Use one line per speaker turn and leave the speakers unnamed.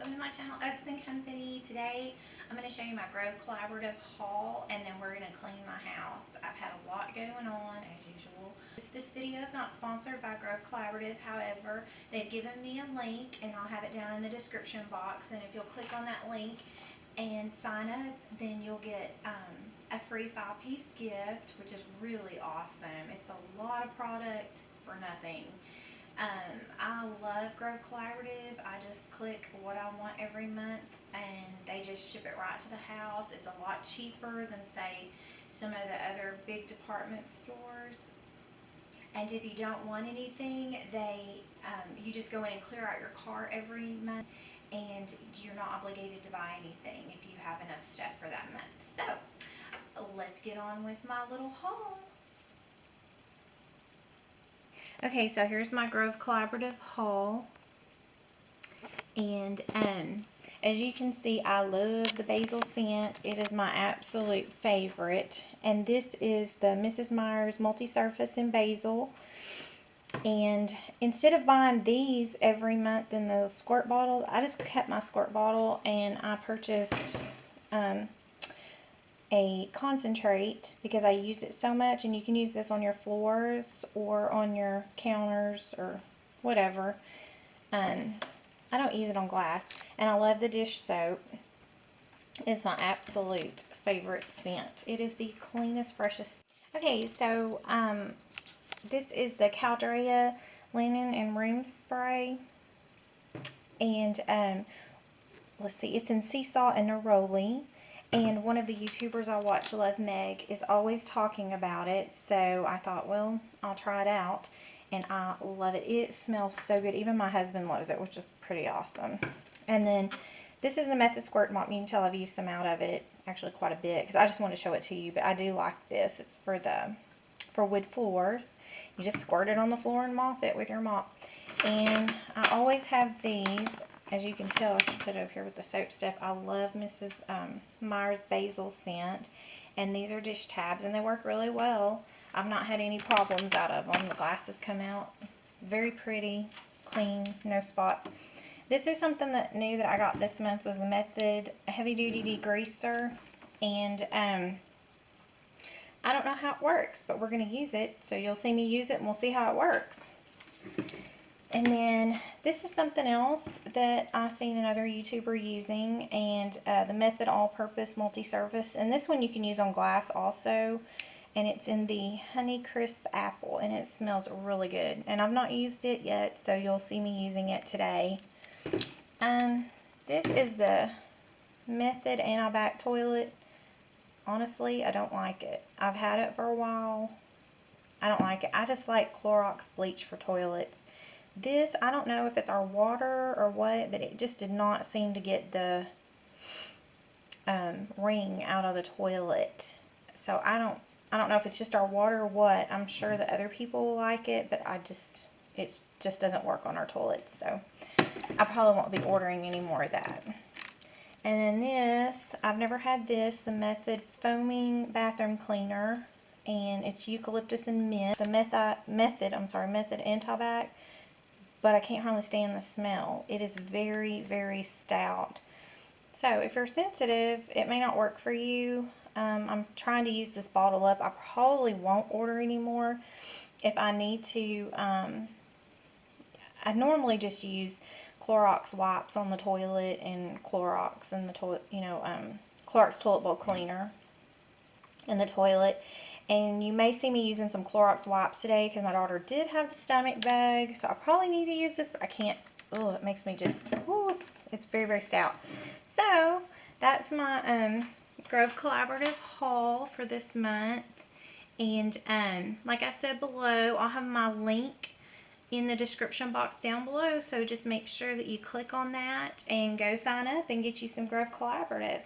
welcome to my channel, Oaks and Company. Today I'm going to show you my Grove Collaborative haul, and then we're going to clean my house. I've had a lot going on as usual. This video is not sponsored by Grove Collaborative, however they've given me a link and I'll have it down in the description box, and if you'll click on that link and sign up, then you'll get a free 5-piece gift, which is really awesome. It's a lot of product for nothing. I love Grove Collaborative. I just click what I want every month and they just ship it right to the house. It's a lot cheaper than, say, some of the other big department stores. And if you don't want anything, you just go in and clear out your cart every month, and you're not obligated to buy anything if you have enough stuff for that month. So let's get on with my little haul. Okay, so here's my Grove Collaborative haul, and as you can see, I love the basil scent. It is my absolute favorite, and this is the Mrs. Meyer's Multi-Surface in Basil. And instead of buying these every month in the squirt bottles, I just kept my squirt bottle and I purchased a concentrate because I use it so much. And you can use this on your floors or on your counters or whatever. I don't use it on glass. And I love the dish soap. It's my absolute favorite scent. It is the cleanest, freshest. Okay, so this is the Caldrea Linen and Room Spray. And let's see, it's in sea salt and neroli. And one of the YouTubers I watch, Love Meg, is always talking about it. So I thought, well, I'll try it out. And I love it. It smells so good. Even my husband loves it, which is pretty awesome. And then this is the Method Squirt Mop. You can tell I've used some out of it, actually quite a bit, because I just want to show it to you. But I do like this. It's for wood floors. You just squirt it on the floor and mop it with your mop. And I always have these. As you can tell, I should put it over here with the soap stuff. I love Mrs. Meyer's basil scent. And these are dish tabs, and they work really well. I've not had any problems out of them. The glasses come out very pretty, clean, no spots. This is something that new that I got this month, was the Method Heavy Duty Degreaser. And I don't know how it works, but we're going to use it. So you'll see me use it and we'll see how it works. And then this is something else that I've seen another YouTuber using, and the Method All-Purpose Multi-Surface. And this one you can use on glass also. And it's in the Honey Crisp Apple, and it smells really good. And I've not used it yet, so you'll see me using it today. This is the Method Anti-Bac Toilet. Honestly, I don't like it. I've had it for a while. I don't like it. I just like Clorox bleach for toilets. This, I don't know if it's our water or what, but it just did not seem to get the ring out of the toilet. So I don't know if it's just our water or what. I'm sure that other people will like it, but it just doesn't work on our toilets. So I probably won't be ordering any more of that. And then this, I've never had this, the Method Foaming Bathroom Cleaner, and it's eucalyptus and mint. The Method Anti-Bac, but I can't hardly stand the smell. It is very, very stout. So if you're sensitive, it may not work for you. I'm trying to use this bottle up. I probably won't order anymore. If I need to, I normally just use Clorox wipes on the toilet and Clorox in the toilet, Clorox toilet bowl cleaner in the toilet. And you may see me using some Clorox wipes today because my daughter did have the stomach bug. So I probably need to use this, but I can't. Oh, it makes me just, it's very, very stout. So that's my Grove Collaborative haul for this month. And like I said below, I'll have my link in the description box down below. So just make sure that you click on that and go sign up and get you some Grove Collaborative.